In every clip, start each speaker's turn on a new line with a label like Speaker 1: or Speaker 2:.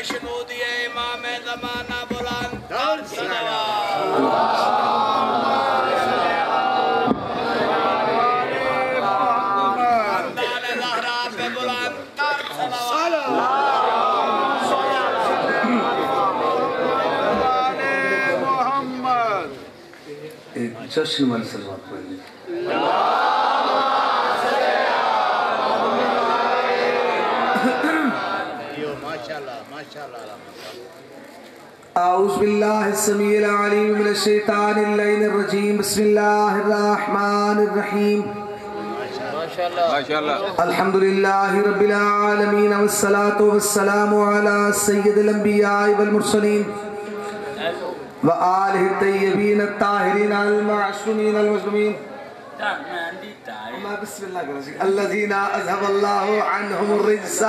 Speaker 1: جشنودی امام زمانہ بلند تر صلوات خاندان زہرا پہ بلند تر صلوات
Speaker 2: ایک جشن والی سلوات پڑھیں اعوذ باللہ السمیع العلیم من الشیطان اللعین الرجیم بسم اللہ الرحمن الرحیم الحمدللہ رب العالمین والصلاة والسلام علی سید الانبیاء والمرسلین وآلہ الطیبین الطاہرین المعصومین المظلومین بسم اللہ الذین اذهب اللہ عنہم الرجس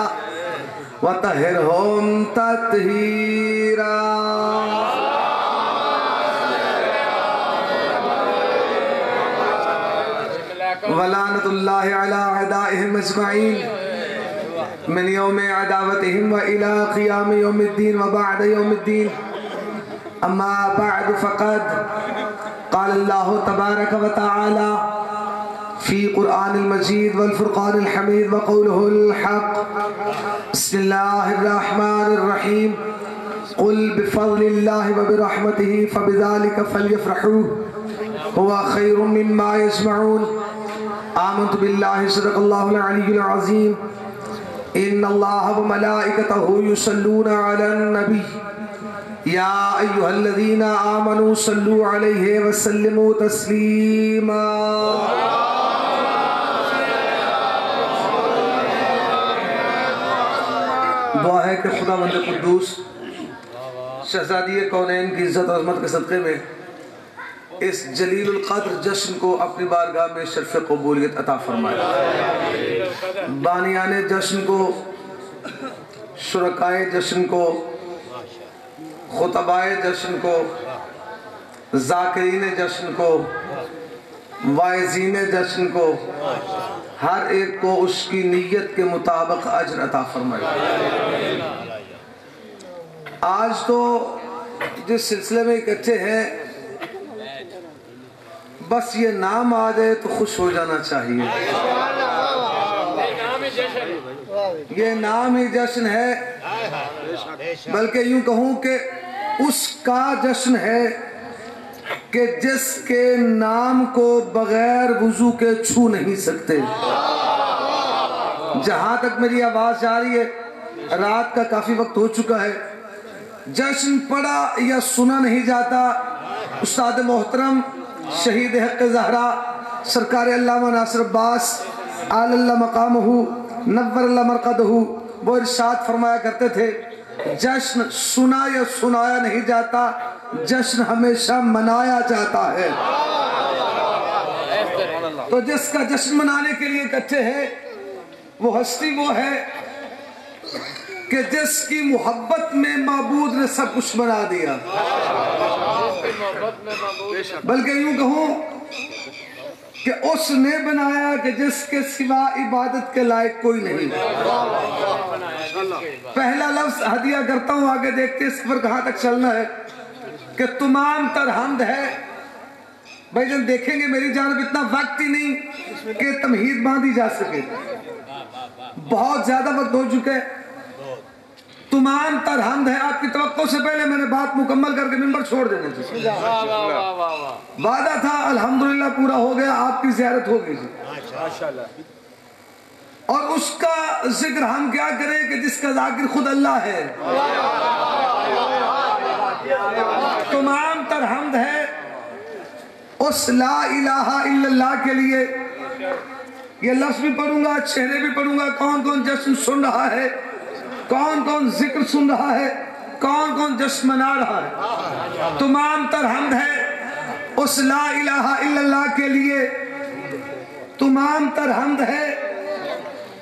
Speaker 2: وطہرہم تطہیرا ولعنت اللہ علی اعدائہم اجمعین من یوم عداوتہم وإلى قیام یوم الدین وبعد یوم الدین اما بعد فقد قال اللہ تبارک وتعالی في قرآن المجيد والفرقان الحميد وقوله الحق بسم الله الرحمن الرحيم قل بفضل الله وبرحمته فبذلك فليفرحوا هو خير مما يجمعون آمنت بالله صدق الله العلي العظيم إن الله وملائكته يصلون على النبي يا أيها الذين آمنوا صلوا عليه وسلموا تسليما دعا ہے کہ خدا بند قدوس شہزادی کونین کی عزت و عظمت کے صدقے میں اس جلیل القدر جشن کو اپنی بارگاہ میں شرف قبولیت عطا فرمائے بانیان جشن کو شرکائے جشن کو خطبائے جشن کو ذاکرین جشن کو واعظین جشن کو ہر ایک کو اس کی نیت کے مطابق اجر عطا فرمائے آج تو جس سلسلے میں اکٹھے ہیں بس یہ نام آ جائے تو خوش ہو جانا چاہیے یہ نام ہی جشن ہے بلکہ یوں کہوں کہ اس کا جشن ہے کہ جس کے نام کو بغیر وضو کے چھو نہیں سکتے جہاں تک میری آواز جا رہی ہے رات کا کافی وقت ہو چکا ہے جشن پڑا یا سنا نہیں جاتا استاد محترم شہید حق زہرا سرکار علامہ ناصر عباس آل اللہ مقامہ نور اللہ مرقدہ وہ ارشاد فرمایا کرتے تھے جشن سنا یا سنایا نہیں جاتا جشن ہمیشہ منایا جاتا ہے تو جس کا جشن منانے کے لیے اکٹھے ہیں وہ ہستی وہ ہے کہ جس کی محبت میں معبود نے سب کچھ بنا دیا بلکہ یوں کہوں کہ اس نے بنایا کہ جس کے سوا عبادت کے لائق کوئی نہیں پہلا لفظ ہدیہ کرتا ہوں آگے دیکھتے اس پر کہاں تک چلنا ہے کہ تمام تر حمد ہے بھائی جن دیکھیں گے میری جانب اتنا وقت ہی نہیں کہ تمہید باندھی جا سکے بہت زیادہ وقت ہو چکے تمام تر حمد ہے آپ کی توقع سے پہلے میں نے بات مکمل کر کے منبر چھوڑ دینے تھے وعدہ تھا الحمدللہ پورا ہو گیا آپ کی زیارت ہو گئی اور اس کا ذکر ہم کیا کریں کہ جس کا ذاکر خود اللہ ہے تمام تر حمد ہے اس لا الہ الا اللہ کے لیے یہ لفظ بھی پڑھوں گا چہرے بھی پڑھوں گا کون کون جشن سن رہا ہے کون کون ذکر سن رہا ہے کون کون جشن منا رہا ہے تمام تر حمد ہے اس لا الہ الا اللہ کے لیے تمام تر حمد ہے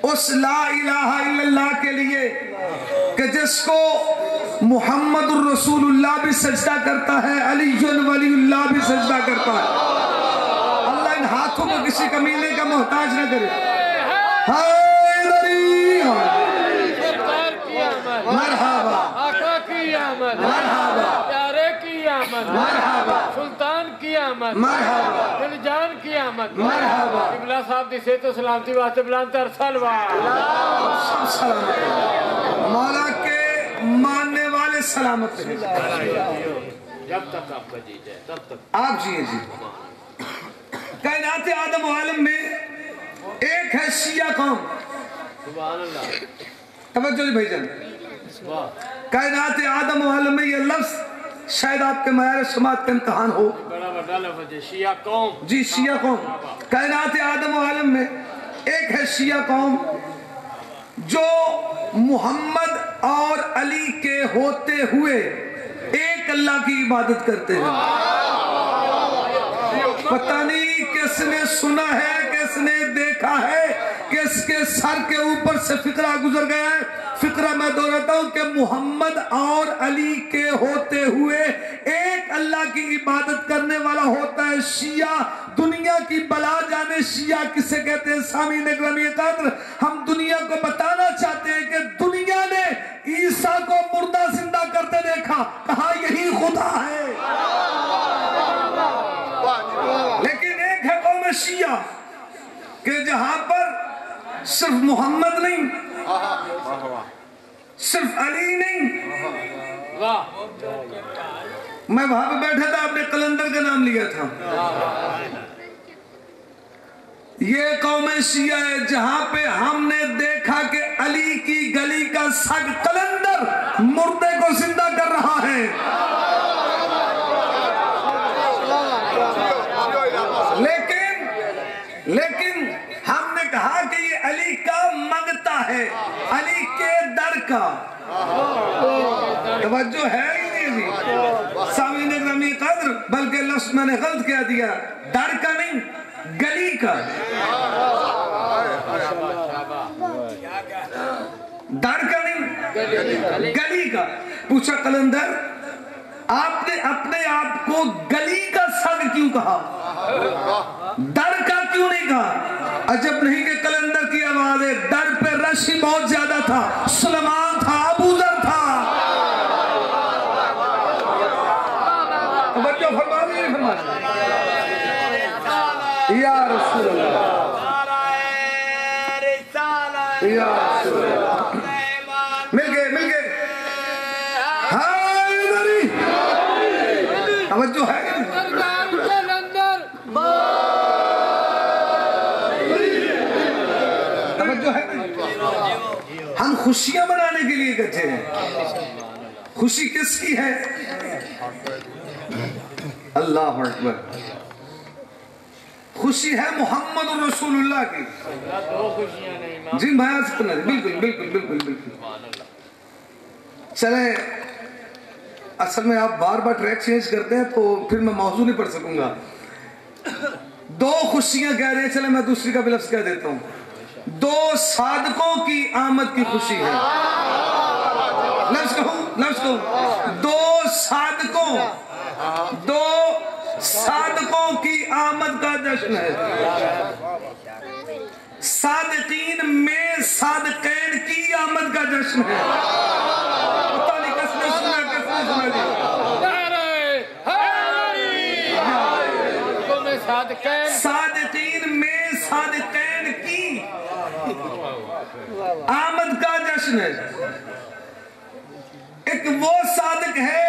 Speaker 2: اس لا الہ الا اللہ کے لیے کہ جس کو محمد الرسول اللہ بھی سجدہ کرتا ہے علی ولی اللہ بھی سجدہ کرتا ہے اللہ ان ہاتھوں کو کسی کمینے کا محتاج نہ کرے حیدری مرحبا
Speaker 3: آمد
Speaker 2: مرحبا
Speaker 3: پیارے کی آمد
Speaker 2: مرحبا
Speaker 3: سلطان کی آمد
Speaker 2: مرحبا
Speaker 3: دل جان کی آمد
Speaker 2: مرحبا
Speaker 3: قبلہ صاحب دی صحت و سلامتی واسطے بلند تر سلوات
Speaker 2: سب سلامت ہیں مولا کے ماننے والے سلامت ہیں
Speaker 3: جب تک آپ کا جی جائے تب تک
Speaker 2: آپ جیئے جی کائنات آدم و عالم میں ایک ہے شیعہ قوم
Speaker 3: سبحان اللہ
Speaker 2: توجہ جی بھائی جان
Speaker 3: واہ
Speaker 2: کائنات آدم و عالم میں یہ لفظ شاید آپ کے معیار سماعت کا امتحان ہو
Speaker 3: بڑا بڑا لفظ ہے شیعہ قوم
Speaker 2: جی شیعہ قوم کائنات آدم و عالم میں ایک ہے شیعہ قوم جو محمد اور علی کے ہوتے ہوئے ایک اللہ کی عبادت کرتے ہیں پتہ نہیں کس نے سنا ہے کس نے دیکھا ہے کس کے سر کے اوپر سے فقرہ گزر گیا ہے فقرہ میں دہراتا ہوں کہ محمد اور علی کے ہوتے ہوئے ایک اللہ کی عبادت کرنے والا ہوتا ہے شیعہ دنیا کی بلا جانے شیعہ کسے کہتے ہیں سامعین گرامی قدر ہم دنیا کو بتانا چاہتے ہیں کہ دنیا نے عیسیٰ کو مردہ زندہ کرتے دیکھا کہا یہی خدا ہے لیکن ایک ہے قوم شیعہ کہ جہاں پر صرف محمد نہیں صرف علی نہیں
Speaker 3: واہ
Speaker 2: میں وہاں پہ بیٹھا تھا آپ نے قلندر کا نام لیا تھا یہ قوم شیعہ ہے جہاں پہ ہم نے دیکھا کہ علی کی گلی کا سگ قلندر مردے کو زندہ کر رہا ہے لیکن ہم نے کہا کہ یہ علی کا منگتا ہے علی کے در کا توجہ ہے ہی نہیں جی سامعین گرامی قدر بلکہ لفظ میں نے غلط کہہ دیا در کا نہیں گلی کا در کا نہیں گلی کا پوچھا قلندر آپ نے اپنے آپ کو گلی کا سگ کیوں کہا در کا کیوں نہیں کہا عجب نہیں کہ قلندر کی آواز ہے در پہ رش ہی بہت زیادہ تھا سلیمان تھا ابو ذر تھا بچوں فرما دیئے فرما یا رسول اللہ یا رسول اللہ مل گئے ہائے دری توجہ ہے ہم خوشیاں منانے کے لیے کہتے ہیں خوشی کس کی ہے اللہ اکبر خوشی ہے محمد رسول اللہ کی جی بھائی سکنا بالکل چلے اصل میں آپ بار بار ٹریک چینج کرتے ہیں تو پھر میں موضوع نہیں پڑھ سکوں گا دو خوشیاں کہہ رہے ہیں چلے میں دوسری کا بھی لفظ کہہ دیتا ہوں دو صادقوں کی آمد کی خوشی ہے لفظ کہوں دو صادقوں کی آمد کا جشن ہے صادقین میں صادقین کی آمد کا جشن ہے پتہ نہیں کس نے سنا صادقین میں صادقین کی آمد کا جشن ہے ایک وہ صادق ہے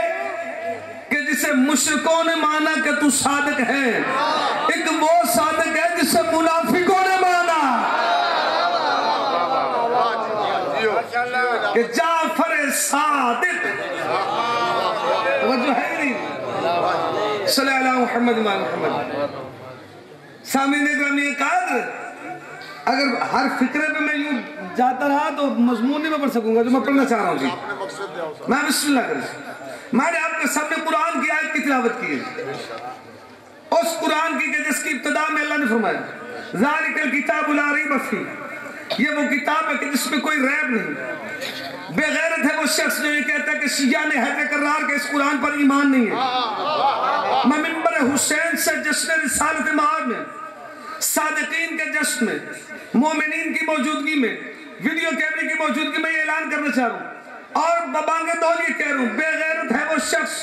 Speaker 2: کہ جسے مشرکوں نے مانا کہ تو صادق ہے ایک وہ صادق ہے جسے منافقوں نے مانا کہ جعفر صادق توجہ ہے نہیں صلی اللہ محمد محمد سامعین گرامی قدر اگر ہر فکرے پہ میں یوں جاتا رہا تو مضمون نہیں میں پڑھ سکوں گا جو میں پڑھنا چاہ رہا ہوں جی میں بسم اللہ کریں میں نے آپ کے سامنے قرآن کی آیت کی تلاوت کی ہے اس قرآن کی کہ جس کی ابتدا میں اللہ نے فرمایا ذالک الکتاب لا ریب فیہ یہ وہ کتاب ہے کہ جس میں کوئی ریب نہیں بے غیرت ہے وہ شخص جو یہ کہتا ہے کہ شیعہ نے حیدر کرار کہ اس قرآن پر ایمان نہیں ہے میں منبر حسین سے جشن رسالت معاد میں صادقین کے جشن میں مومنین کی موجودگی میں ویڈیو کیمرے کی موجودگی میں یہ اعلان کرنا چاہ رہا ہوں اور ببانگے دول یہ کہہ رہا ہوں، بے غیرت ہے وہ شخص،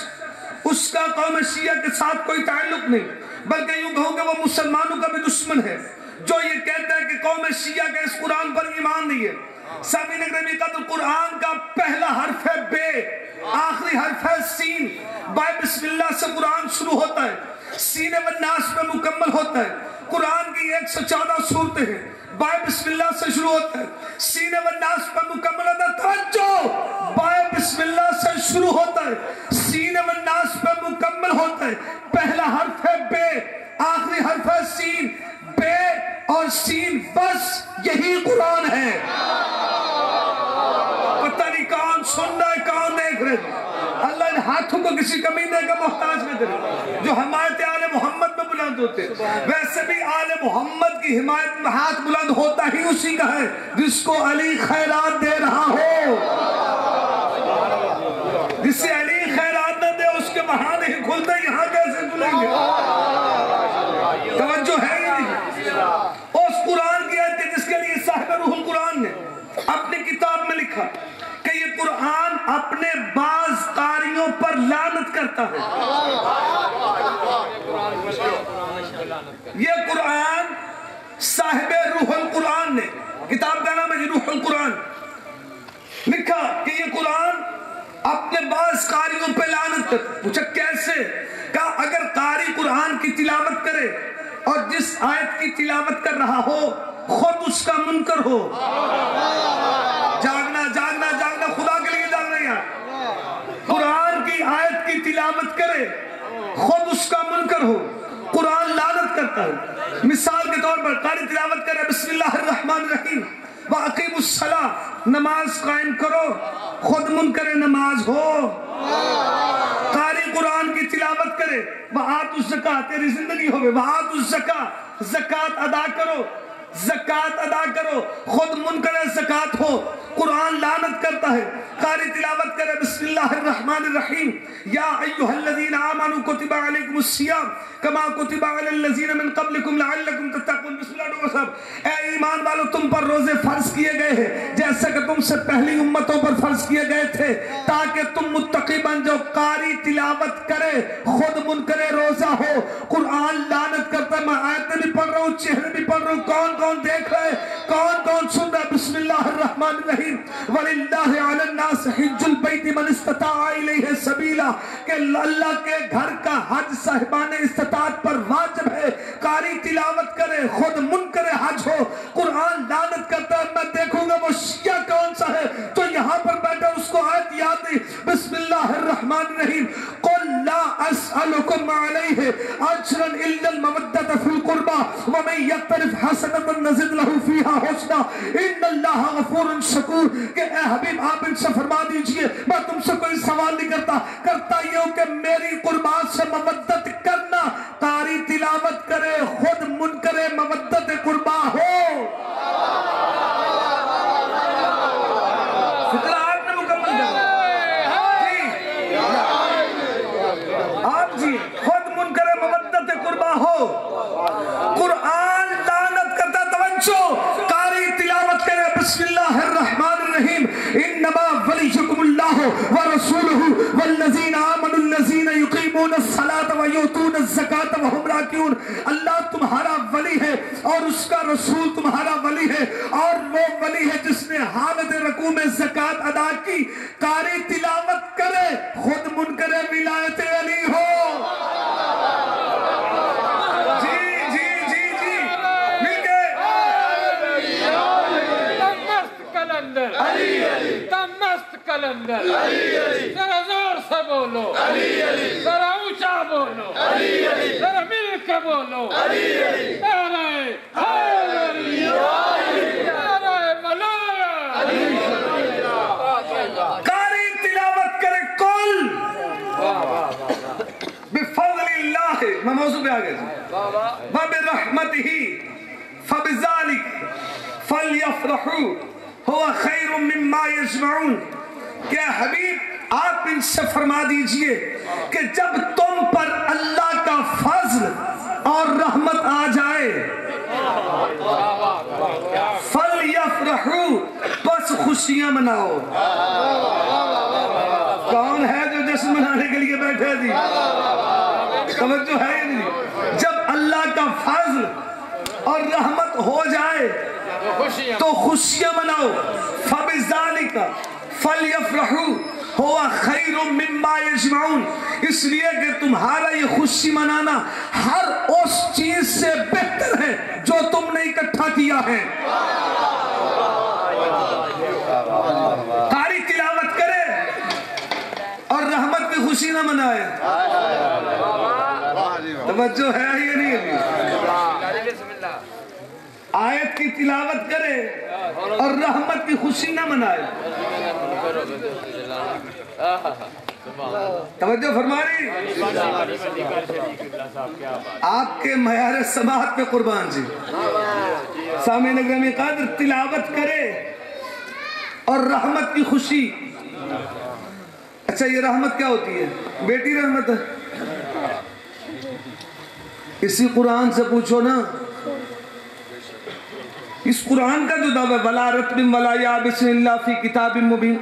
Speaker 2: اس کا قوم شیعہ کے ساتھ کوئی تعلق نہیں، بلکہ یوں کہوں کہ وہ مسلمانوں کا بھی دشمن ہے جو یہ کہتا ہے کہ قوم شیعہ کا اس قرآن پر ایمان نہیں ہے۔ سامعین اکرامی قدر، قرآن کا پہلا حرف ہے بے، آخری حرف ہے سین۔ بائے بسم اللہ سے قرآن شروع ہوتا ہے، سین والناس پہ مکمل ہوتا ہے۔ قرآن کی 114 سورتیں ہیں، بائے بسم اللہ سے شروع ہوتا ہے، سین والناس پہ مکمل ہوتا ہے۔ توجہ، بائے بسم اللہ سے شروع ہوتا ہے، سین والناس پہ مکمل ہوتا ہے۔ پہلا حرف ہے بے، آخری حرف ہے سین۔ بے اور سین، بس یہی قرآن ہے۔ پتہ نہیں کون سن رہا ہے، کون دیکھ رہے ہیں۔ اللہ ان ہاتھوں کو کسی کمینے کا محتاج نہ کرے جو حمایت آل محمد میں بلند ہوتے۔ ویسے بھی آل محمد کی حمایت میں ہاتھ بلند ہوتا ہی اسی کا ہے جس کو علی خیرات دے رہا ہو۔ جسے علی خیرات نہ دے اس کے بہانے ہی کھلتے، یہاں کیسے کھلیں گے؟ توجہ ہے ہی نہیں۔ اس قرآن کی آیت جس کے لیے صاحب روح القرآن نے اپنی کتاب میں لکھا کہ یہ قرآن اپنے بعض قاریوں پر لعنت کرتا ہے۔ یہ قرآن صاحب روح القرآن نے، کتاب کا نام ہے روح القرآن، لکھا کہ یہ قرآن اپنے بعض قاریوں پہ لعنت کرتا ہے۔ پوچھا کیسے؟ کہا اگر قاری قرآن کی تلاوت کرے اور جس آیت کی تلاوت کر رہا ہو خود اس کا منکر ہو، جاگنا جاگنا جاگنا، خدا کے لیے جاگ رہے ہیں، قرآن کی آیت کی تلاوت کرے خود اس کا منکر ہو، قرآن لعنت کرتا ہے۔ مثال کے طور پر قاری تلاوت کرے بسم اللہ الرحمن الرحیم وَأَقِيمُوا الصَّلَاةَ، نماز قائم کرو، خود منکر نماز ہو۔ قاری قرآن کی تلاوت کرے وَآتُوا الزَّكَاةَ، تیری زندگی ہوگی، وَآتُوا الزَّكَاةَ، زکوٰۃ ادا کرو، زکوٰۃ ادا کرو، خود منکر زکوٰۃ ہو، قرآن لعنت کرتا ہے۔ قاری تلاوت کرے بسم اللہ الرحمن الرحیم یا ایھا الذین آمنوا کتب علیکم الصیام کما کتب علی الذین من قبلکم لعلکم تتقون۔ بسم اللہ ڈاکٹر صاحب، اے ایمان والو تم پر روزے فرض کیے گئے ہیں جیسا کہ تم سے پہلی امتوں پر فرض کیے گئے تھے تاکہ تم متقی بن جاؤ۔ قاری تلاوت کرے خود منکر روزہ ہو، قرآن لعنت کرتا ہے۔ میں آیتیں بھی پڑھ رہا ہوں، چہرے بھی پڑھ رہا ہوں، کون کون دیکھ رہے ہیں، کون کون سن رہا ہے؟ بسم اللہ الرحمن الرحیم وَلِلَّهِ عَلَى النَّاسِ حِجُّ الْبَيْتِ مَنِ اسْتَطَاعَ إِلَيْهِ سَبِيلًا، کہ اللہ کے گھر کا حج صاحبان استطاعت پر واجب ہے۔ قاری تلاوت کرے خود منکر حج ہو، قرآن لعنت کرتا ہے۔ میں دیکھوں گا وہ شیعہ کون سا ہے تو یہاں پر بیٹھا اس کو آیت یاد نہیں۔ بسم اللہ الرحمن الرحیم قُلْ لَا أَسْأَلُكُمْ عَلَيْهِ أَجْرًا إِلَّا الْمَوَدَّةَ فِي الْقُرْبَى وَمَن يَقْتَرِفْ حَسَنَةً نَزِدْ لَهُ فِيهَا حُسْنًا إِنَّ اللَّهَ غَفُورٌ شَكُورٌ۔ کہ اے حبیب آپ ان سے فرما دیجئے، میں تم سے کوئی سوال نہیں کرتا یہ ہوں کہ میری قربان سے مودت کرنا۔ قاری تلاوت کرے خود منکر مودت قربا ہو۔ فکرہ آپ نے مکمل کرنا جی، آپ جی، خود منکر مودت قربا ہو، قرآن لعنت کرتا۔ توجہ، قاری تلاوت کرے بسم اللہ الرحمن الرحیم انما ولیکم اللہ ورسولہ والذین آمنوا الذین یقیمون الصلاة ویؤتون الزکاة وہم راکعون۔ اللہ تمہارا ولی ہے اور اس کا رسول تمہارا ولی ہے، اور وہ ولی ہے جس نے حالت رکوع میں زکوٰۃ ادا کی۔ قاری تلاوت کرے خود منکر ولایت علی ہو۔
Speaker 4: کلندر ذرا زور سے بولو، ذرا اونچا بولو، ذرا مل کے بولو، نعرہ حیدری، نعرہ مولانا۔
Speaker 2: قاری تلاوت کرے کل بفضل اللہ، میں موضوع پہ آگے وبرحمتہ فبذلک فلیفرحوا هو خیر مما یجمعون۔ کہ حبیب آپ ان سے فرما دیجئے کہ جب تم پر اللہ کا فضل اور رحمت آ جائے فَلْيَفْرَحُوا، بس خوشیاں مناؤ. کون ہے جو جشن منانے کے لیے بیٹھے تھی؟ توجہ ہے یا نہیں؟ جب اللہ کا فضل اور رحمت ہو جائے تو خوشیاں مناؤ. فَبِذَلِكَ فَلْيَفْرَحُوا هُوَ خَيْرٌ مِّمَّا يَجْمَعُونَ. اس لیے کہ تمہارا یہ خوشی منانا ہر اس چیز سے بہتر ہے جو تم نے اکٹھا کیا ہے. قاری تلاوت کرے اور رحمت کی خوشی نہ منائے. توجہ ہے یا نہیں ہے؟ آیت کی تلاوت کرے اور رحمت کی خوشی نہ منائے. توجہ فرمانی. آپ کے معیار سماعت پہ قربان جی. سامعین گرامی قدر تلاوت کرے اور رحمت کی خوشی. اچھا یہ رحمت کیا ہوتی ہے؟ بیٹی رحمت ہے. اسی قرآن سے پوچھو نا. اس قرآن کا جو دعویٰ وَلَا رَتْبٍ وَلَا يَابِسٍ إِلَّا فِي كِتَابٍ مُبِينٍ.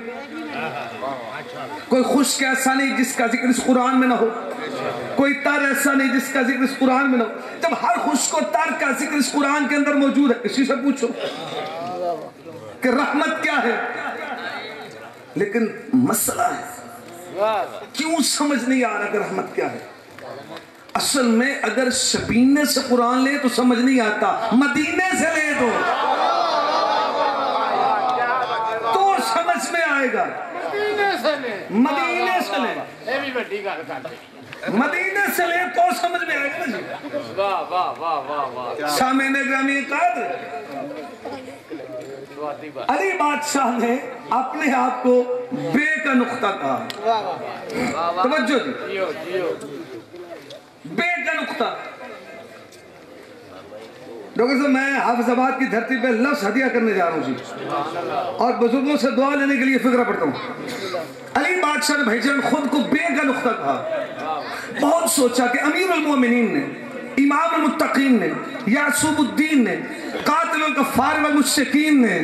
Speaker 2: کوئی خشک ایسا نہیں جس کا ذکر اس قرآن میں نہ ہو. کوئی تر ایسا نہیں جس کا ذکر اس قرآن میں نہ ہو. جب ہر خشک و تر کا ذکر اس قرآن کے اندر موجود ہے, اسی سے پوچھو کہ رحمت کیا ہے. لیکن مسئلہ ہے کیوں سمجھ نہیں آ رہا کہ رحمت کیا ہے. اصل میں اگر شبینے سے قرآن لے تو سمجھ نہیں آتا, مدینے سے لے دو تو سمجھ میں آئے گا. مدینے سے لے, مدینے سے لے تو سمجھ میں آئے گا نا جی.
Speaker 3: واہ واہ واہ واہ واہ.
Speaker 2: سامعین گرامی قدر, علی بادشاہ نے اپنے آپ کو بے کا نقطہ کہا. توجہ دی, بے کا نقطہ. ڈاکٹر صاحب میں حافظ آباد کی دھرتی پہ لفظ ہدیہ کرنے جا رہا ہوں جی, اور بزرگوں سے دعا لینے کے لیے فکرہ پڑھتا ہوں. علی بادشاہ نے بھائی جان خود کو بے کا نقطہ کہا. بہت سوچا کہ امیر المومنین نے, امام المتقین نے, یعصوب الدین نے, قاتل الکفار والمشرکین نے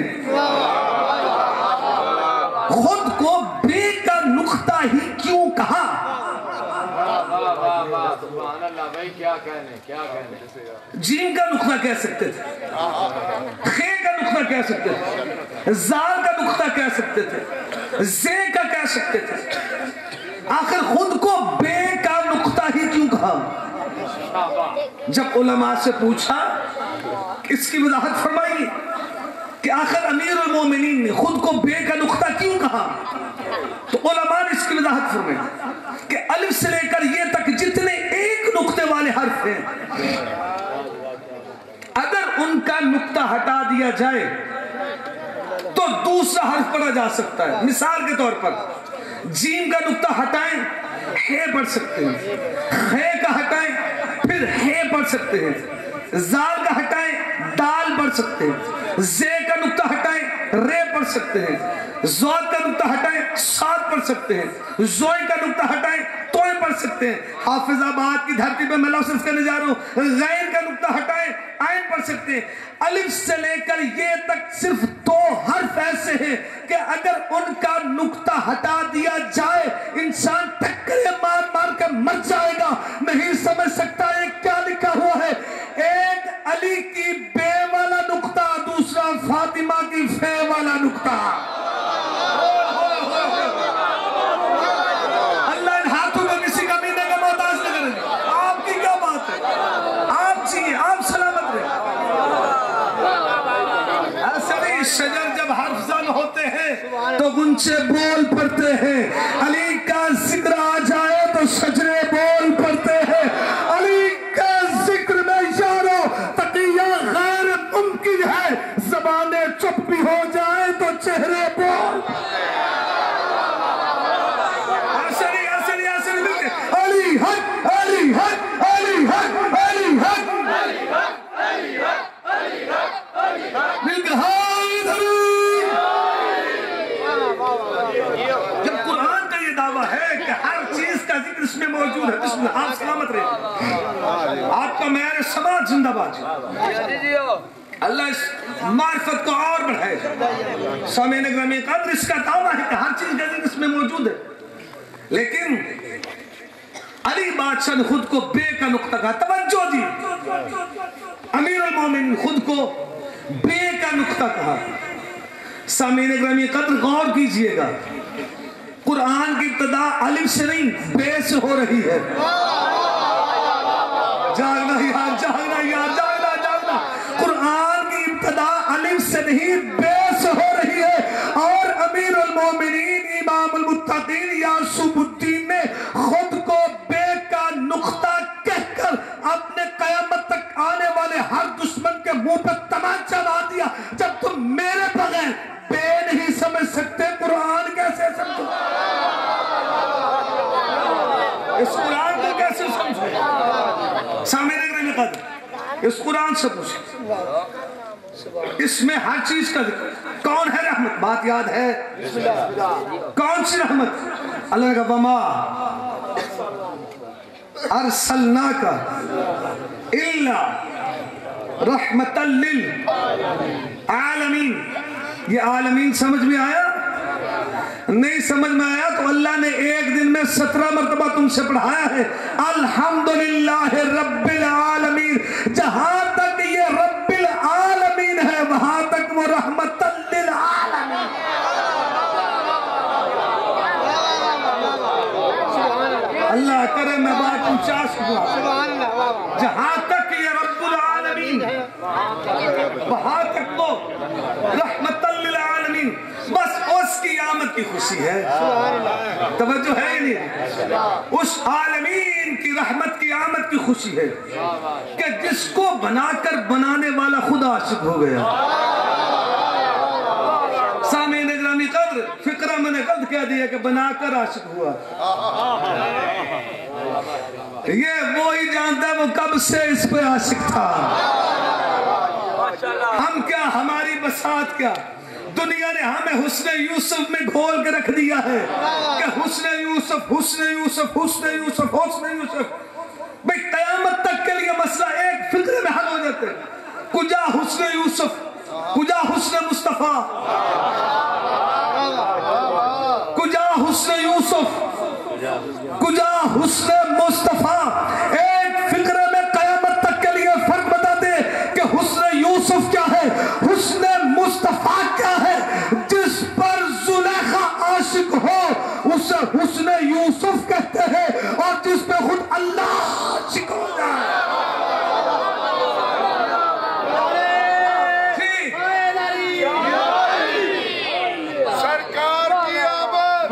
Speaker 2: خود کو بے کا نقطہ ہی کیوں کہا؟
Speaker 3: سبحان اللہ بھائی, کیا کہنے.
Speaker 2: جیم کا نقطہ کہہ سکتے تھے, خے کا نقطہ کہہ سکتے تھے, زال کا نقطہ کہہ سکتے تھے, زے کا کہہ سکتے تھے. آخر خود کو بے کا نقطہ ہی کیوں کہا؟ جب علماء سے پوچھا اس کی وضاحت فرمائی کہ آخر امیر المومنین نے خود کو بے کا نقطہ کیوں کہا, تو علماء نے اس کی وضاحت فرمائی کہ الف سے لے کر یہ تک جتنے ایک نقطے والے حرف ہیں, اگر ان کا نقطہ ہٹا دیا جائے تو دوسرا حرف پڑھا جا سکتا ہے. مثال کے طور پر جیم کا نقطہ ہٹائیں ہے پڑھ سکتے ہیں, خے کا ہٹائیں پھر ہے پڑھ سکتے ہیں, زال کا ہٹائیں دال پڑھ سکتے ہیں, زے کا نقطہ ہٹائیں رے پڑھ سکتے ہیں, زواد کا نقطہ ہٹائیں سات پڑھ سکتے ہیں, زوئی کا نقطہ ہٹائیں توئے پڑھ سکتے ہیں. حافظ آباد کی دھرتی پہ میں لفظ کرنے جا رہا ہوں, غین کا نقطہ ہٹائیں عین پڑھ سکتے ہیں. الف سے لے کر یہ تک صرف دو حرف ایسے ہیں کہ اگر ان کا نقطہ ہٹا دیا جائے انسان ٹکرے مار مار کے مر جائے گا, نہیں سمجھ سکتا یہ کیا لکھا ہوا ہے. ایک علی کی بے والا نقطہ, دوسرا فاطمہ کی فے والا نقطہ. اللہ ان ہاتھوں کو کسی کمینے کا محتاج نہ کریں. آپ کی کیا بات ہے, آپ جیئے, آپ سلامت رہے. ایسے شجر جب حرف زن ہوتے ہیں تو گنچے بول پڑتے ہیں, علی کا ذکر آ جائے تو شجرے بول پڑتے ہیں. علی کا ذکر میں یارو تقیہ غیر ممکن ہے, زبانیں چپ بھی ہو جائے تو چہرے بول. علی حق, علی حق, علی حق, علی حق, مل کر جب قرآن کا یہ دعویٰ ہے کہ ہر چیز کا ذکر اس میں موجود ہے, بسم اللہ, آپ سلامت رہے. آپ کا معیار سماعت زندہ باد. اللہ اس معرفت کو اور بڑھائے. سامعین گرامی قدر، اس کا دعویٰ ہے کہ ہر چیز جدید اس میں موجود ہے، لیکن علی بادشاہ نے خود کو بے کا نقطہ کہا. توجہ جی، امیر المومنین خود کو بے کا نقطہ کہا. سامعین گرامی قدر غور کیجئے گا، قرآن کی ابتدا الف سے نہیں بے سے ہو رہی ہے. جاگنا یار، جاگنا یار، جاگنا جاگنا. قرآن کی ابتدا الف سے نہیں بے سے ہو رہی ہے، اور امیر المومنین امام المتقین یعصوب الدین نے خود کو بے کا نقطہ کہہ کر اپنے قیامت تک آنے والے ہر دشمن کے منہ پہ تمانچہ مار دیا. جب تم میرے بغیر بے نہیں سمجھ سکتے، قرآن کیسے سمجھو؟ اس قرآن کو کیسے سمجھو؟ سامنے گرامی قدر، اس قرآن سے پوچھیں، اس میں ہر چیز کا ذکر. کون ہے رحمت؟ بات یاد ہے؟ کون سی رحمت؟ اللہ نے کہا وما ارسلناک الا رحمتا للعالمین. یہ عالمین سمجھ میں آیا؟ نہیں سمجھ میں آیا تو اللہ نے ایک دن میں 17 مرتبہ تم سے پڑھایا ہے الحمدللہ رب العالمین. جہاں تک یہ رب العالمین ہے وہاں تک وہ رحمت للعالمین. اللہ کرے میں بات 49 ہوا. جہاں تک یہ رب العالمین ہے وہاں تک وہ رحمت للعالمین. بس اس کی آمد کی خوشی ہے. توجہ ہے ہی نہیں. اس عالمین کی رحمت کی آمد کی خوشی ہے کہ جس کو بنا کر بنانے والا خود عاشق ہو گیا. سامعین گرامی قدر، فقرہ میں نے قد کہہ دیا کہ بنا کر عاشق ہوا. یہ وہی جانتا ہے وہ کب سے اس پہ عاشق تھا. ہم کیا، ہماری بساط کیا، دنیا نے ہمیں حسن یوسف میں گھول کے رکھ دیا ہے کہ حسن یوسف حسن یوسف حسن یوسف حسن یوسف. بھئی قیامت تک کے لیے مسئلہ ایک فکر میں حل ہو جاتے. کجا حسن یوسف، کجا حسن مصطفیٰ، کجا حسن یوسف، کجا حسن مصطفیٰ. ایک فکر میں قیامت تک کے لیے فرق بتا دے کہ حسن یوسف کیا ہے، حسن مصطفیٰ کیا ہے. جس پر زلیخا عاشق ہو اسے حسن یوسف کہتے ہیں، اور جس پہ خود اللہ عاشق ہو جائے.
Speaker 1: سرکار کی آمد،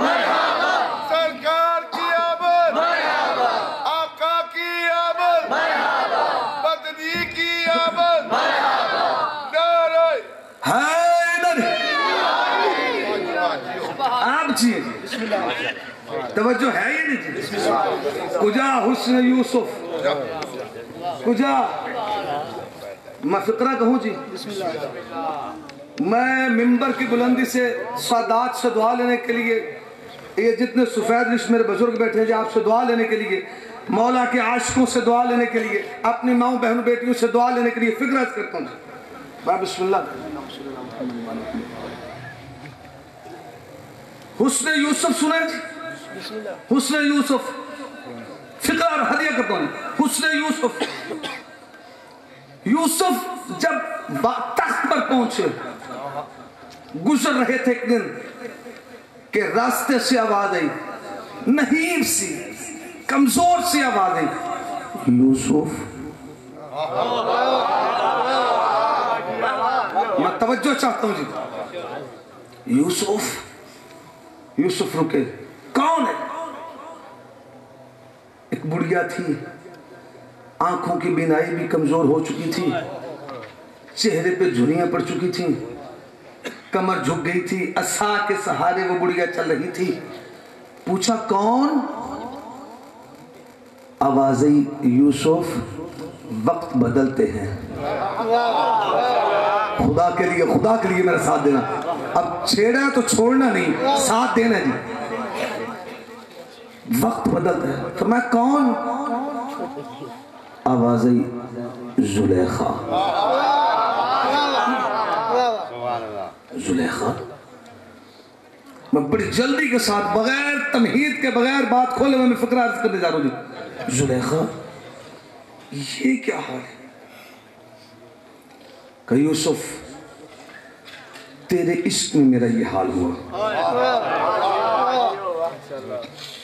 Speaker 1: سرکار کی آمد، آقا کی آمد، بدنی کی آمد. نعرہ
Speaker 2: حیدر. آپ جی توجہ ہے یہ نہیں جی. کجا حسن یوسف، کجا. میں فقرہ کہوں جی. میں ممبر کی بلندی سے سادات سے دعا لینے کے لیے، یہ جتنے سفید رش میرے بزرگ بیٹھے ہیں جی، آپ سے دعا لینے کے لیے، مولا کے عاشقوں سے دعا لینے کے لیے، اپنی ماؤں بہنوں بیٹیوں سے دعا لینے کے لیے فکر کرتا ہوں. بسم اللہ. حسن یوسف سنیں جی. حسن یوسف فقہ اور ہدیہ کرتا ہوں. حسن یوسف، یوسف جب تخت پر پہنچے، گزر رہے تھے ایک دن کہ راستے سے آواز آئی، نحیف سی کمزور سی آواز آئی، یوسف. میں توجہ چاہتا ہوں جی. یوسف، یوسف رکے. کون ہے؟ ایک بڑھیا تھی، آنکھوں کی بینائی بھی کمزور ہو چکی تھی، چہرے پہ جھریاں پڑ چکی تھیں، کمر جھک گئی تھی، عصا کے سہارے وہ بڑھیا چل رہی تھی. پوچھا کون؟ آوازیں یوسف وقت بدلتے ہیں. خدا کے لیے میرا ساتھ دینا. اب چھیڑا ہے تو چھوڑنا نہیں، ساتھ دینا جی. وقت بدلتا ہے. فرمایا کون؟ آوازیں زلیخا. زلیخا، میں بڑی جلدی کے ساتھ بغیر تمہید کے بغیر بات کھولے میں فقرہ عرض کرنے جا رہا ہوں. زلیخا یہ کیا حال ہے؟ کہ یوسف تیرے عشق میں میرا یہ حال ہوا.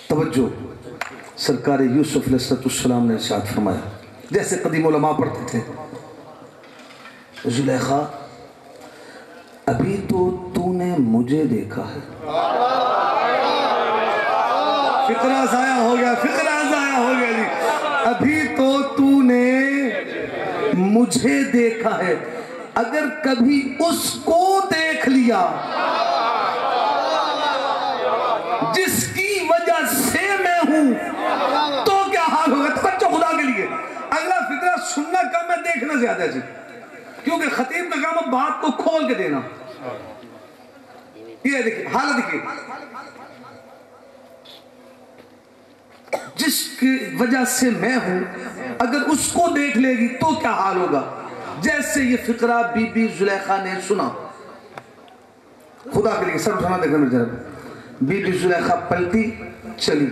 Speaker 2: توجہ، سرکار یوسف علیہ السلام نے ارشاد فرمایا جیسے قدیم علماء پڑھتے تھے، زلیخا ابھی تو نے مجھے دیکھا ہے. فقرہ ضائع ہو گیا، فقرہ ضائع ہو گیا جی. ابھی تو نے مجھے دیکھا ہے، اگر کبھی اس کو دیکھ لیا جس کی وجہ سے میں ہوں تو کیا حال ہوگا. توجہ خدا کے لیے، اگلا فقرہ سننا کم ہے، دیکھنا زیادہ جی، کیونکہ خطیب کا کام ہے بات کو کھول کے دینا. یہ دیکھیں حالت دیکھیں، جس کی وجہ سے میں ہوں اگر اس کو دیکھ لے گی تو کیا حال ہوگا. جیسے یہ فقرہ بی بی زلیخا نے سنا، خدا کے لیے سب سنا دیکھنا میرے جناب. بی بی زلیخا پلٹی چلی،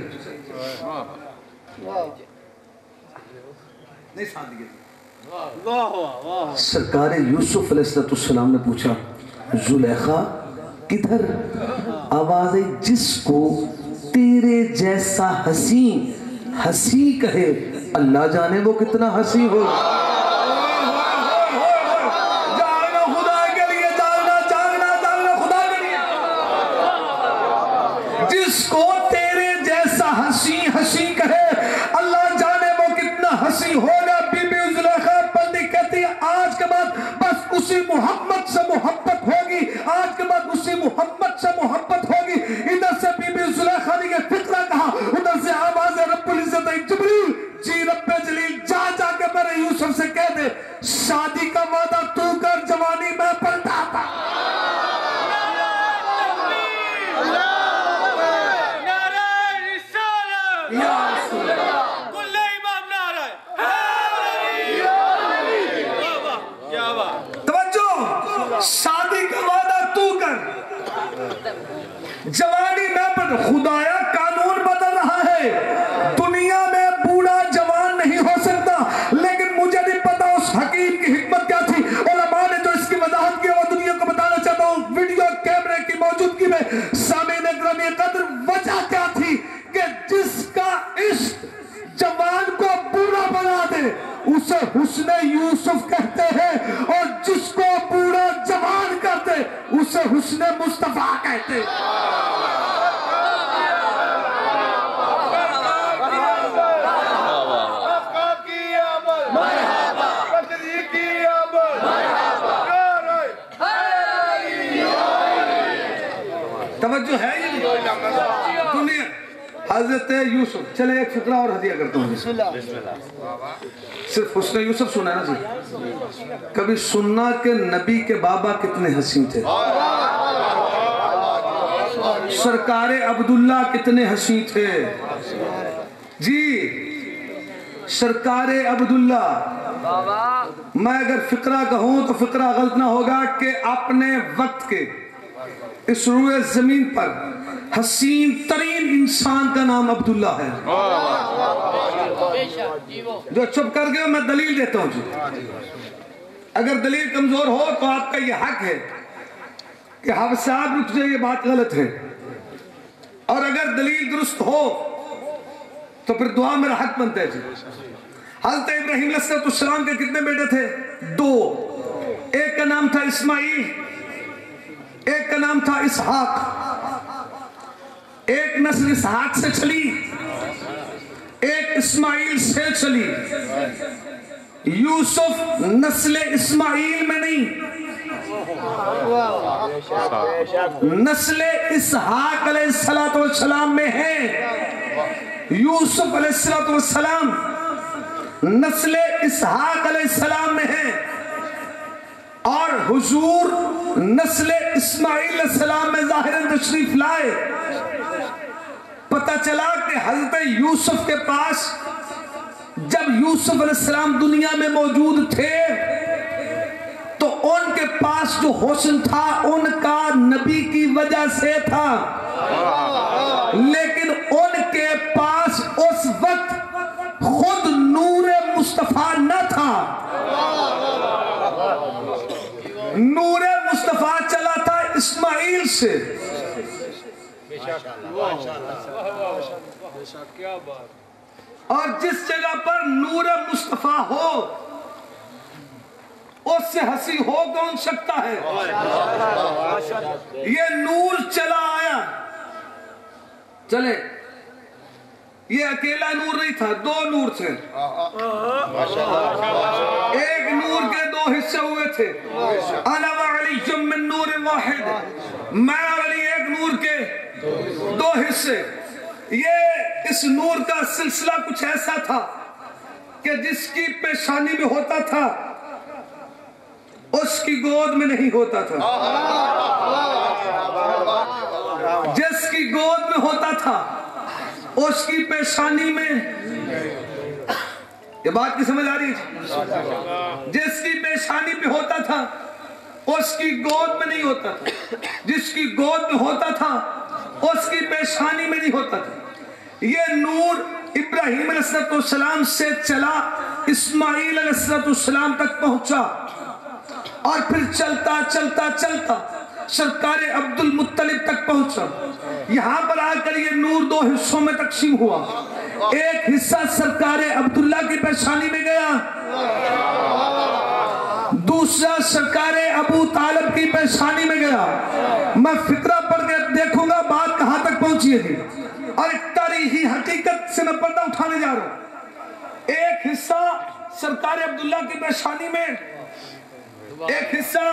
Speaker 2: سرکار یوسف علیہ السلام نے پوچھا زلیخا کدھر؟ آواز جس کو تیرے جیسا ہنسی کہے اللہ جانے وہ کتنا ہنسی ہو. جاگنا خدا کے لیے، جاگنا خدا کے لیے. جس کو تیرے جیسا ہنسی کہے اللہ جانے وہ کتنا ہنسی ہوگا. بی بی زلیخا پلٹی کہتی ہے آج کے بعد بس اسی محمد سے محبت ہوگی، آج کے بعد اسی محمد سے محبت ہوگی. ادھر سے بی بی زلیخا نے یہ فقرہ کہا، ادھر سے آواز رب العزت جبریل جی رب جلیل جا کے میرے یوسف سے کہہ دے شادی کا وعدہ تو کر، جوانی میں پلٹا تھا. شادی کا وعدہ تو کر، جوانی میں پر. خدایا قانون بدل رہا ہے، دنیا میں بوڑھا جوان نہیں ہو سکتا، لیکن مجھے نہیں پتا اس حکیم کی حکمت کیا تھی. علماء نے جو اس کی وضاحت کی وہ دنیا کو بتانا چاہتا ہوں ویڈیو کیمرے کی موجودگی میں. سامعین گرامی قدر، وجہ کیا تھی کہ جس کا عشق جوان کو بوڑھا بنا دے اسے حسن یوسف کہتے ہیں، اور جس کو بوڑھا جوان کرتے اسے حسن مصطفیٰ کہتے ہیں. توجہ ہے یہ دنیا. حضرت یوسف، چلے ایک فقرہ اور ہدیہ کرتا ہوں. صرف حسن یوسف سنا ہے نا جی، کبھی سننا کہ نبی کے بابا کتنے حسین تھے، سرکار عبداللہ کتنے حسین تھے جی. سرکار عبداللہ، میں اگر فقرہ کہوں تو فقرہ غلط نہ ہوگا کہ اپنے وقت کے اس روئے زمین پر حسین ترین انسان کا نام عبداللہ ہے. جو چپ کر گئے میں دلیل دیتا ہوں جی. اگر دلیل کمزور ہو تو آپ کا یہ حق ہے کہ حوثات رک جائے، یہ بات غلط ہے. اور اگر دلیل درست ہو تو پھر دعا میرا حق بنتا ہے جی. حضرت ابراہیم علیہ السلام کے کتنے بیٹے تھے؟ 2. ایک کا نام تھا اسماعیل، ایک کا نام تھا اسحاق. ایک نسل اسحاق سے چلی، ایک اسماعیل سے چلی. یوسف نسل اسماعیل میں نہیں، نسل اسحاق علیہ السلام میں ہے. یوسف علیہ السلام نسل اسحاق علیہ السلام میں ہے، اور حضور نسل اسماعیل علیہ السلام میں ظاہر تشریف لائے. پتہ چلا کہ حضرت یوسف کے پاس جب یوسف علیہ السلام دنیا میں موجود تھے تو ان کے پاس جو حسن تھا ان کا نبی کی وجہ سے تھا، لیکن ان کے پاس اس وقت خود نور مصطفیٰ نہ تھا، نور مصطفیٰ چلا تھا اسماعیل سے۔ اور جس جگہ پر نور مصطفیٰ ہو اس سے ہنسی ہو کون سکتا ہے؟ یہ نور چلا آیا، چلے یہ اکیلا نور نہیں تھا، دو نور تھے، ایک نور کے دو حصے ہوئے تھے، انا وعلی من نور واحد، میں علی ایک نور کے دو حصے۔ یہ اس نور کا سلسلہ کچھ ایسا تھا کہ جس کی پیشانی میں ہوتا تھا اس کی گود میں نہیں ہوتا تھا، جس کی گود میں ہوتا تھا اس کی پیشانی میں، یہ بات کی سمجھ آ رہی ہے؟ جس کی پیشانی پہ ہوتا تھا اس کی گود میں نہیں ہوتا تھا، جس کی گود میں ہوتا تھا اس کی پیشانی میں نہیں ہوتا تھا۔ یہ نور ابراہیم علیہ السلام سے چلا اسماعیل علیہ السلام تک پہنچا، اور پھر چلتا چلتا چلتا سرکار عبد المطلب تک پہنچا۔ یہاں پر آ کر یہ نور دو حصوں میں تقسیم ہوا، ایک حصہ سرکار عبداللہ کی پیشانی میں گیا، دوسرا سرکار ابو طالب کی پیشانی میں گیا۔ میں فقرہ پڑھ کے دیکھوں گا بات کہاں تک پہنچی ہے، اور ایک تاریخی حقیقت سے میں پردہ اٹھانے جا رہا ہوں۔ ایک حصہ سرکار عبداللہ کی پیشانی میں، ایک حصہ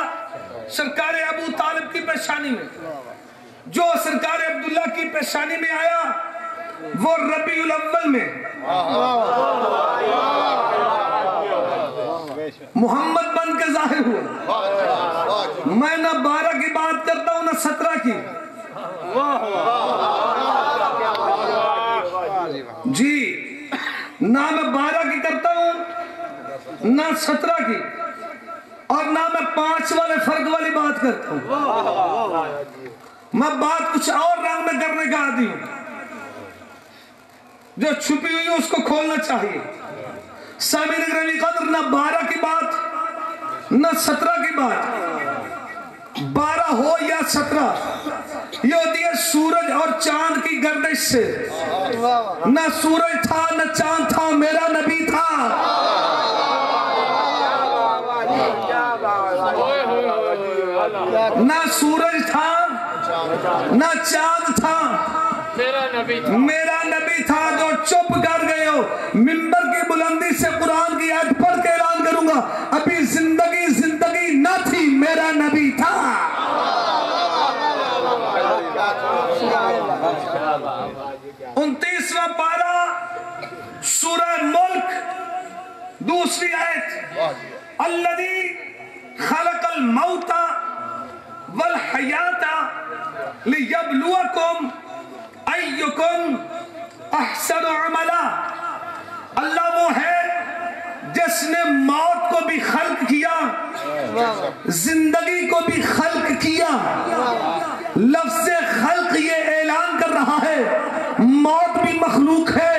Speaker 2: سرکار ابو طالب کی پیشانی میں۔ جو سرکار عبداللہ کی پیشانی میں آیا وہ ربیع الاول میں محمد بن کے ظاہر ہوا۔ میں نہ 12 کی بات کرتا ہوں نہ 17 کی، جی نہ میں 12 کی کرتا ہوں نہ 17 کی، اور نہ میں 5 والے فرق والی بات کرتا ہوں۔ میں بات کچھ اور رنگ میں کرنے کا عادی ہوں، جو چھپی ہوئی اس کو کھولنا چاہیے۔ سامعین گرامی قدر، نہ 12 کی بات نہ 17 کی بات، 12 ہو یا 17 یہ ہوتی ہے سورج اور چاند کی گردش سے۔ نہ سورج تھا نہ چاند تھا، میرا نبی تھا۔ نہ سورج تھا نہ چاند تھا، میرا نبی تھا۔ جو چپ کر گئے ہو، منبر کی بلندی سے قرآن کی آیت پڑھ کے اعلان کروں گا، ابھی زندگی نہ تھی، میرا نبی تھا۔ 29واں پارہ سورہ ملک، دوسری آیت، الذی خلق الموت والحیات لیبلوکم ایکم احسن عملا۔ اللہ وہ ہے جس نے موت کو بھی خلق کیا، زندگی کو بھی خلق کیا۔ لفظ خلق یہ اعلان کر رہا ہے موت بھی مخلوق ہے،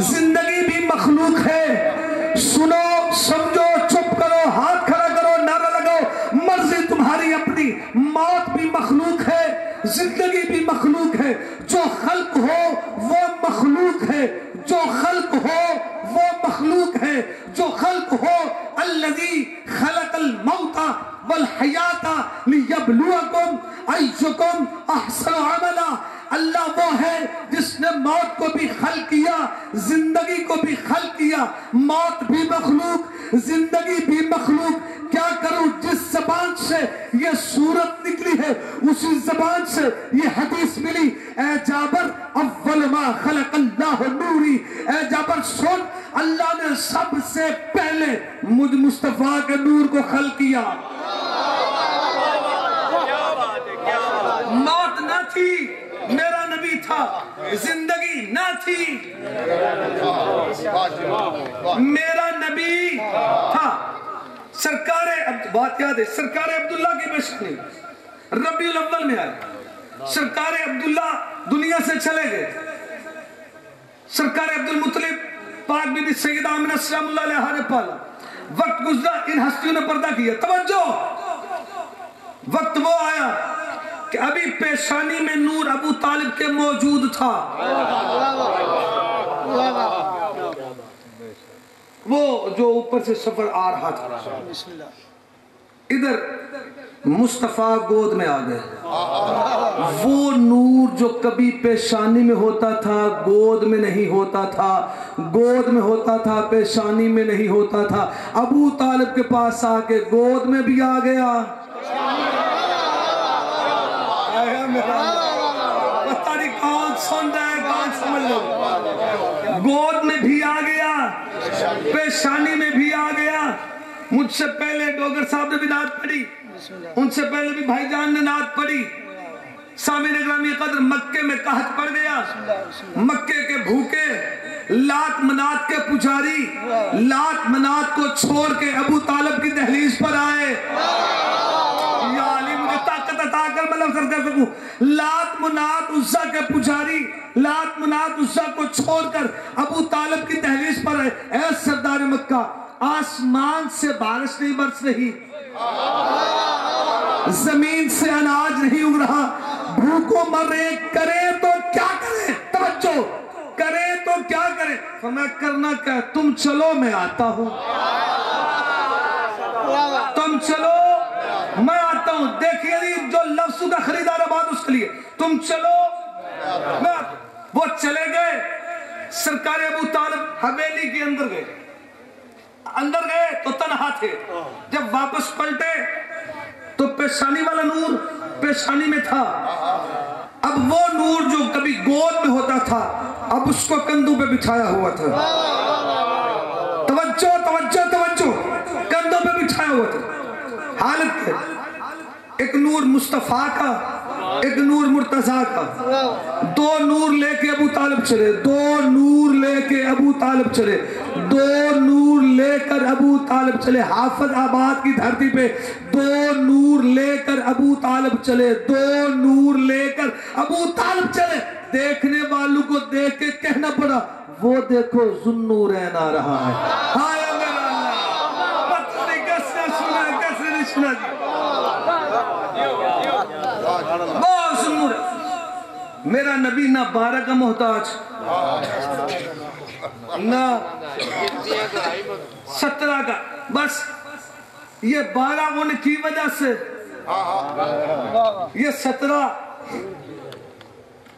Speaker 2: زندگی بھی مخلوق ہے۔ سنو، سمجھو، چپ کرو، ہاتھ کھڑا کرو، نعرہ لگاؤ، مرضی تمہاری اپنی۔ موت بھی مخلوق ہے، زندگی بھی مخلوق ہے۔ جو خلق ہو وہ مخلوق ہے، جو خلق ہو وہ مخلوق ہے، جو خلق ہو۔ الذی خلق الموت والحیات لیبلوکم ایکم احسن عملا۔ اللہ وہ ہے جس نے موت کو بھی خلق کیا، زندگی کو بھی خلق کیا۔ موت بھی مخلوق، زندگی بھی مخلوق۔ کیا کروں، جس زبان سے یہ صورت نکلی ہے اسی زبان سے یہ حدیث ملی۔ اے جابر اول ما خلق اللہ نوری، اے جابر سن، اللہ نے سب سے پہلے مجھ مصطفیٰ کے نور کو خلق کیا۔ موت نہ تھی، میرا نبی تھا۔ زندگی نہ تھی، میرا نبی تھا۔ سرکار بات یاد ہے، سرکار عبداللہ کی پیشانی ربیع الاول میں آئی. سرکار عبداللہ دنیا سے چلے گئے. سرکار عبدالمطلب پاک بی بی سیدہ آمنہ سلام اللہ علیہ نے پالا. وقت گزرا، ان ہستیوں نے پردہ کیا. توجہ، وقت وہ آیا کہ ابھی پیشانی میں نور ابو طالب کے موجود تھا. وہ جو اوپر سے سفر آ رہا تھا، ادھر مصطفیٰ گود میں آ گئے. وہ نور جو کبھی پیشانی میں ہوتا تھا گود میں نہیں ہوتا تھا، گود میں ہوتا تھا پیشانی میں نہیں ہوتا تھا. ابو طالب کے پاس آ کے گود میں بھی آ گیا. پتہ نہیں کون سن رہا ہے کون سمجھ لو. گود میں بھی آ گیا، پیشانی میں بھی آ گیا. مجھ سے پہلے ڈوگر صاحب نے بھی نعت پڑھی، ان سے پہلے بھی بھائی جان نے نعت پڑھی. سامعین گرامی قدر، مکے میں قحط پڑ گیا. مکے کے بھوکے لات منات کے پجاری لات منات کو چھوڑ کے ابو طالب کی دہلیز پر آئے. یا علی مجھے طاقت عطا کر میں لفظ کر سکوں. لات منات عزا کے پجاری لات منات عزا کو چھوڑ کر ابو طالب کی دہلیز پر آئے. اے سردار مکہ، آسمان سے بارش نہیں برس رہی، زمین سے اناج نہیں اگ رہا، بھوکوں مر رہے، کریں تو کیا کریں؟ توجہ، کریں تو کیا کریں؟ فرمایا کرنا کیا ہے؟ تم چلو میں آتا ہوں، تم چلو میں آتا ہوں. دیکھیے جو لفظ کا خریدار آباد اس کے لیے، تم چلو میں آتا ہوں. وہ چلے گئے. سرکار ابو طالب حویلی کے اندر گئے. اندر گئے تو تنہا تھے. جب واپس پلٹے تو پیشانی والا نور پیشانی میں تھا. اب وہ نور جو کبھی گود میں ہوتا تھا اب اس کو کندھوں پہ بچھایا ہوا تھا. توجہ توجہ توجہ، کندھوں پہ بچھایا ہوا تھا. حالت ہے ایک نور مصطفیٰ کا، ایک نور مرتضیٰ کا. دو نور لے کے ابو طالب چلے، دو نور لے کے ابو طالب چلے، دو نور لے کر ابو طالب چلے. حافظ آباد کی دھرتی پہ دو نور لے کر ابو طالب چلے، دو نور لے کر ابو طالب چلے. دیکھنے والوں کو دیکھ کے کہنا پڑا، وہ دیکھو ذوالنورین آ رہا ہے. ہائے میرا اللہ، پتہ نہیں کس نے سنا ہے کس نے نہیں سنا. بہت ذوالنور، میرا نبی نہ 12 کا محتاج نہ 17 کا، بس یہ 12 ان کی وجہ سے، یہ 17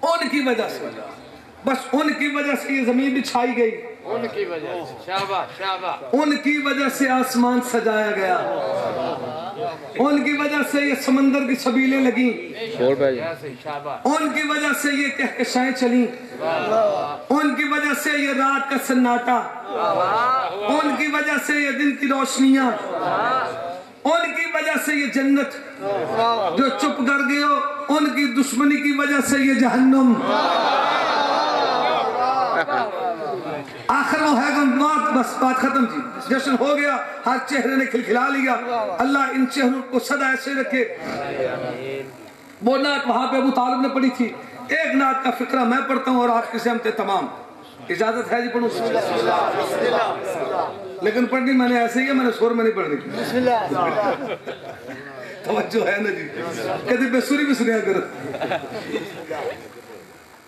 Speaker 2: ان کی وجہ سے، بس ان کی وجہ سے یہ زمین بچھائی گئی،
Speaker 3: ان کی وجہ سے. شاباش شاباش.
Speaker 2: ان کی وجہ سے آسمان سجایا گیا، ان کی وجہ سے یہ سمندر کی سبیلیں لگیں، ان کی وجہ سے یہ کہکشائیں چلیں، ان کی وجہ سے یہ رات کا سناٹا، ان کی وجہ سے یہ دن کی روشنیاں، ان کی وجہ سے یہ جنت جو چپ کر گئے ہو، ان کی دشمنی کی وجہ سے یہ جہنم. آخر وہ ہے بات، بس بات ختم جی. جشن ہو گیا، ہر چہرے نے کھلکھلا لیا. اللہ ان چہروں کو سدا ایسے رکھے. وہ نعت وہاں پہ ابو طالب نے پڑھی تھی. ایک نعت کا فقرہ میں پڑھتا ہوں اور آپ کی سمت تمام. اجازت ہے جی پڑھوں؟ لیکن پڑھنی میں نے ایسے ہی ہے، میں نے سور میں نہیں پڑھنی. توجہ ہے نا جی، کدی بے سوری بھی سنیا کرو.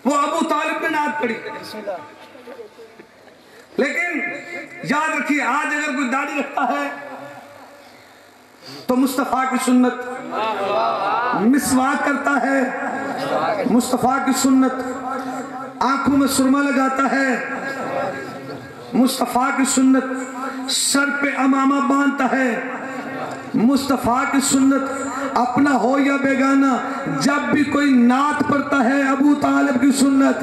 Speaker 2: وہ ابو طالب نے نعت پڑھی. لیکن یاد رکھیے، آج اگر کوئی داڑھی رکھتا ہے تو مصطفیٰ کی سنت، مسواک کرتا ہے مصطفیٰ کی سنت، آنکھوں میں سرما لگاتا ہے مصطفیٰ کی سنت، سر پہ امامہ باندھتا ہے مصطفیٰ کی سنت. اپنا ہو یا بیگانہ، جب بھی کوئی نعت پڑھتا ہے ابو طالب کی سنت.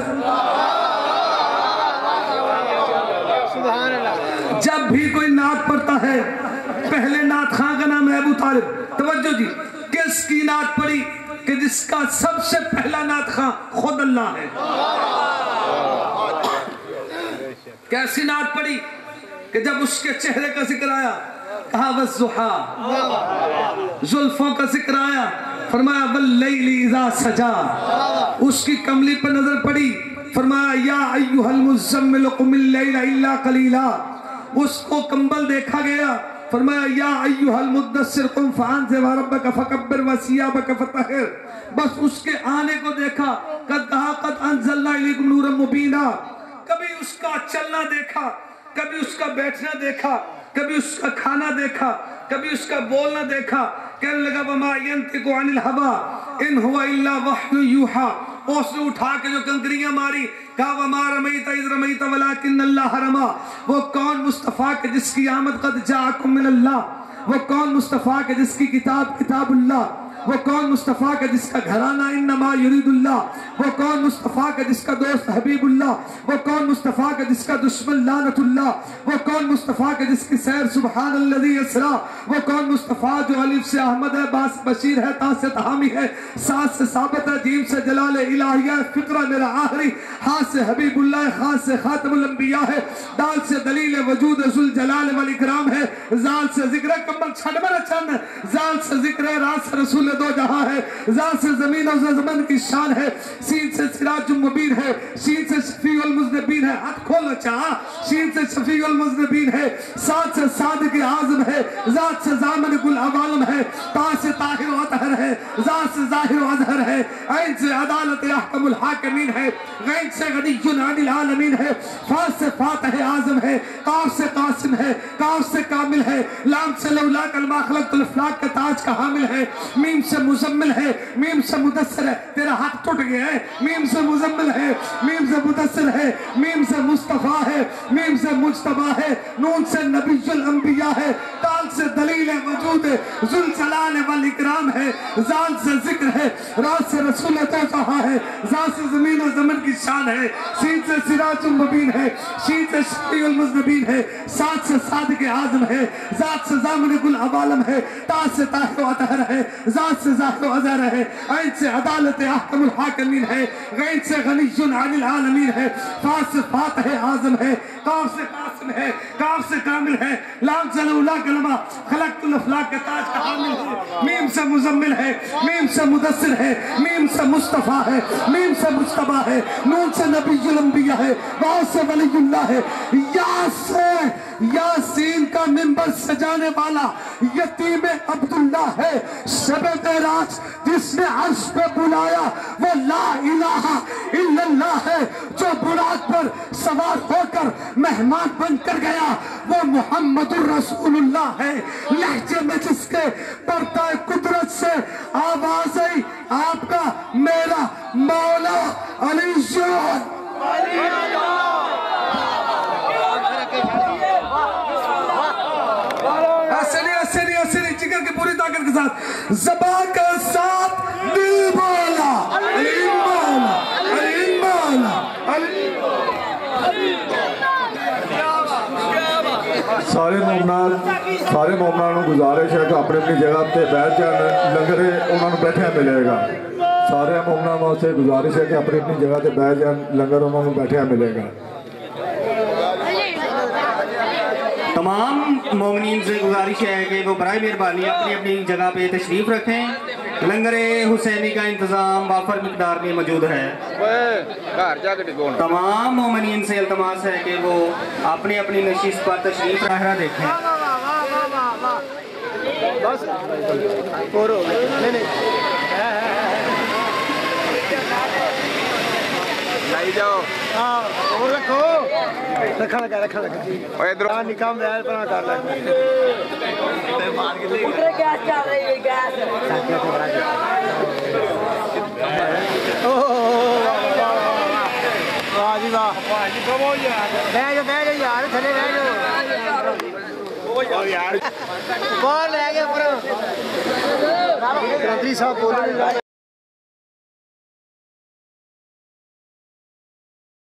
Speaker 2: جب بھی کوئی نعت پڑھتا ہے، پہلے نعت خاں کا نام ہے ابو طالب. توجہ جی، کس کی نعت پڑھی؟ کہ جس کا سب سے پہلا نعت خاں خود اللہ ہے. کیسی نعت پڑھی؟ کہ جب اس کے چہرے کا ذکر آیا کہا والضحا، زلفوں کا ذکر آیا فرمایا واللیل اذا سجا، اس کی کملی پر نظر پڑی فرمایا یا ایھا المزمل قم اللیل الا قلیلا، اس کو کمبل دیکھا گیا فرمایا یا ایھا المدثر قم فانذر وربک فکبر وثیابک فطہر، بس اس کے آنے کو دیکھا قد کہا قد انزلنا الیکم نورا مبینا، کبھی اس کا چلنا دیکھا، کبھی اس کا بیٹھنا دیکھا، کبھی اس کا کھانا دیکھا، کبھی اس کا بولنا دیکھا، کہنے لگا وما ینطق عن الہوا ان هو الا وحی یوحی، اس نے اٹھا کے جو کنکریاں ماری کہا وما رمیت اذ رمیت ولکن اللہ رما، وہ کون مصطفیٰ کے جس کی آمد قد جاءکم من اللہ، وہ کون مصطفیٰ کے جس کی کتاب کتاب اللہ، وہ کون مصطفیٰ کا جس کا گھرانہ انما یرید اللہ، وہ کون مصطفیٰ کا جس کا دوست حبیب اللہ، وہ کون مصطفیٰ کا جس کا دشمن لعنت اللہ، وہ کون مصطفیٰ کا جس کی سیر سبحان الذی اسرا، وہ کون مصطفیٰ جو الف سے احمد ہے، با سے بشیر ہے، تا سے تحامی ہے، سات سے ثابت ہے، جیم سے جلال الہیہ، فقرہ میرا آخری، ہاں سے حبیب اللہ، خاص سے خاتم الانبیاء ہے، دال سے دلیل وجود ذوالجلال والاکرام ہے، زال سے ذکر کمبل چھڑ میں چند، زال سے ذکر راز سے رسول دو جہاں ہے، زال سے زمین و زمن کی شان ہے، سین سے سراج مبین ہے، شین سے شفیع المذنبین ہے، ہاتھ کھولو چاہا، شین سے شفیع المذنبین ہے، سات سے صادق اعظم ہے، ذات سے ضامن کل عوالم ہے، تا سے طاہر و اطہر ہے، ذات سے ظاہر و اظہر ہے، عین سے عدالت احکم الحاکمین ہے، غین سے غنی عن العالمین ہے، فا سے فاتح اعظم ہے، قاف سے قاسم ہے، کاف سے کامل ہے، لام سے لولا کلمہ خلقت الافلاک کا تاج کا حامل ہے، میم سے مزمل ہے، میم سے مدثر ہے، تیرا ہاتھ ٹوٹ گیا ہے، میم سے مزمل ہے، میم سے مدثر ہے، میم سے مصطفیٰ ہے، میم سے مجتبہ ہے، نون سے نبی الانبیاء ہے، تال سے دلیل وجود ہے، ذوالجلال والاکرام ہے، زال سے ذکر ہے، راز سے رسول تو جہاں ہے، ذات سے زمین و زمن کی شان ہے، سین سے سراج مبین ہے، شین سے شفیع المذنبین ہے، سات سے صادق اعظم ہے، ذات سے ضامن کل عوالم ہے، تا سے طاہر و اطہر ہے، ذات سے ظاہر و اظہر ہے، عین سے عدالت احکم الحاکمین ہے، غین سے غنی عن العالمین ہے، فا سے فاتح اعظم ہے، قاف سے قاسم ہے، کاف سے کامل ہے، لام سے لولا کلمہ خلقت الافلاک کا تاج کا حامل ہے، میم سے مزمل ہے، میم سے مدثر ہے، میم سے مصطفیٰ ہے، میم سے مجتبہ ہے، نون سے نبی الانبیاء ہے، واو سے ولی اللہ ہے، یا سے یاسین کا منبر سجانے والا یتیم عبداللہ ہے، شب معراج جس نے عرش پہ بلایا وہ لا الہ الا اللہ ہے، جو براق پر سوار ہو کر مہمان بن کر گیا وہ محمد الرسول اللہ ہے، لہجے میں جس کے پردہ قدرت سے آواز آئی آپ کا میرا مولا علی جان اسری جگر کی پوری طاقت کے ساتھ زبان کا ساتھ دل بولا علی مولا علی مولا علی
Speaker 5: سارے مومنان گزارش ہے کہ اپنی اپنی جگہ پہ بیٹھ جان، لنگر انہوں نے بیٹھے ملے گا، سارے مومنان سے گزارش ہے کہ اپنی اپنی جگہ پہ بیٹھ جان، لنگر انہوں نے بیٹھے ملے گا۔
Speaker 6: تمام مومنین سے گزارش ہے کہ وہ برائے مہربانی اپنی اپنی جگہ پہ تشریف رکھیں، لنگر حسینی کا انتظام وافر مقدار میں موجود ہے۔ تمام مومنین سے التماس ہے کہ وہ اپنی اپنی نشست پر تشریف راہرہ دیکھیں۔
Speaker 1: لائی جاؤ اور رکھو رکھا لگا ادھر نکام دیا پر کر لگ گیس چل رہی ہے گیس واہ جی واہ بہ جاؤ یار تھلے بہ جاؤ یار باہر لے گئے پر صاحب بولو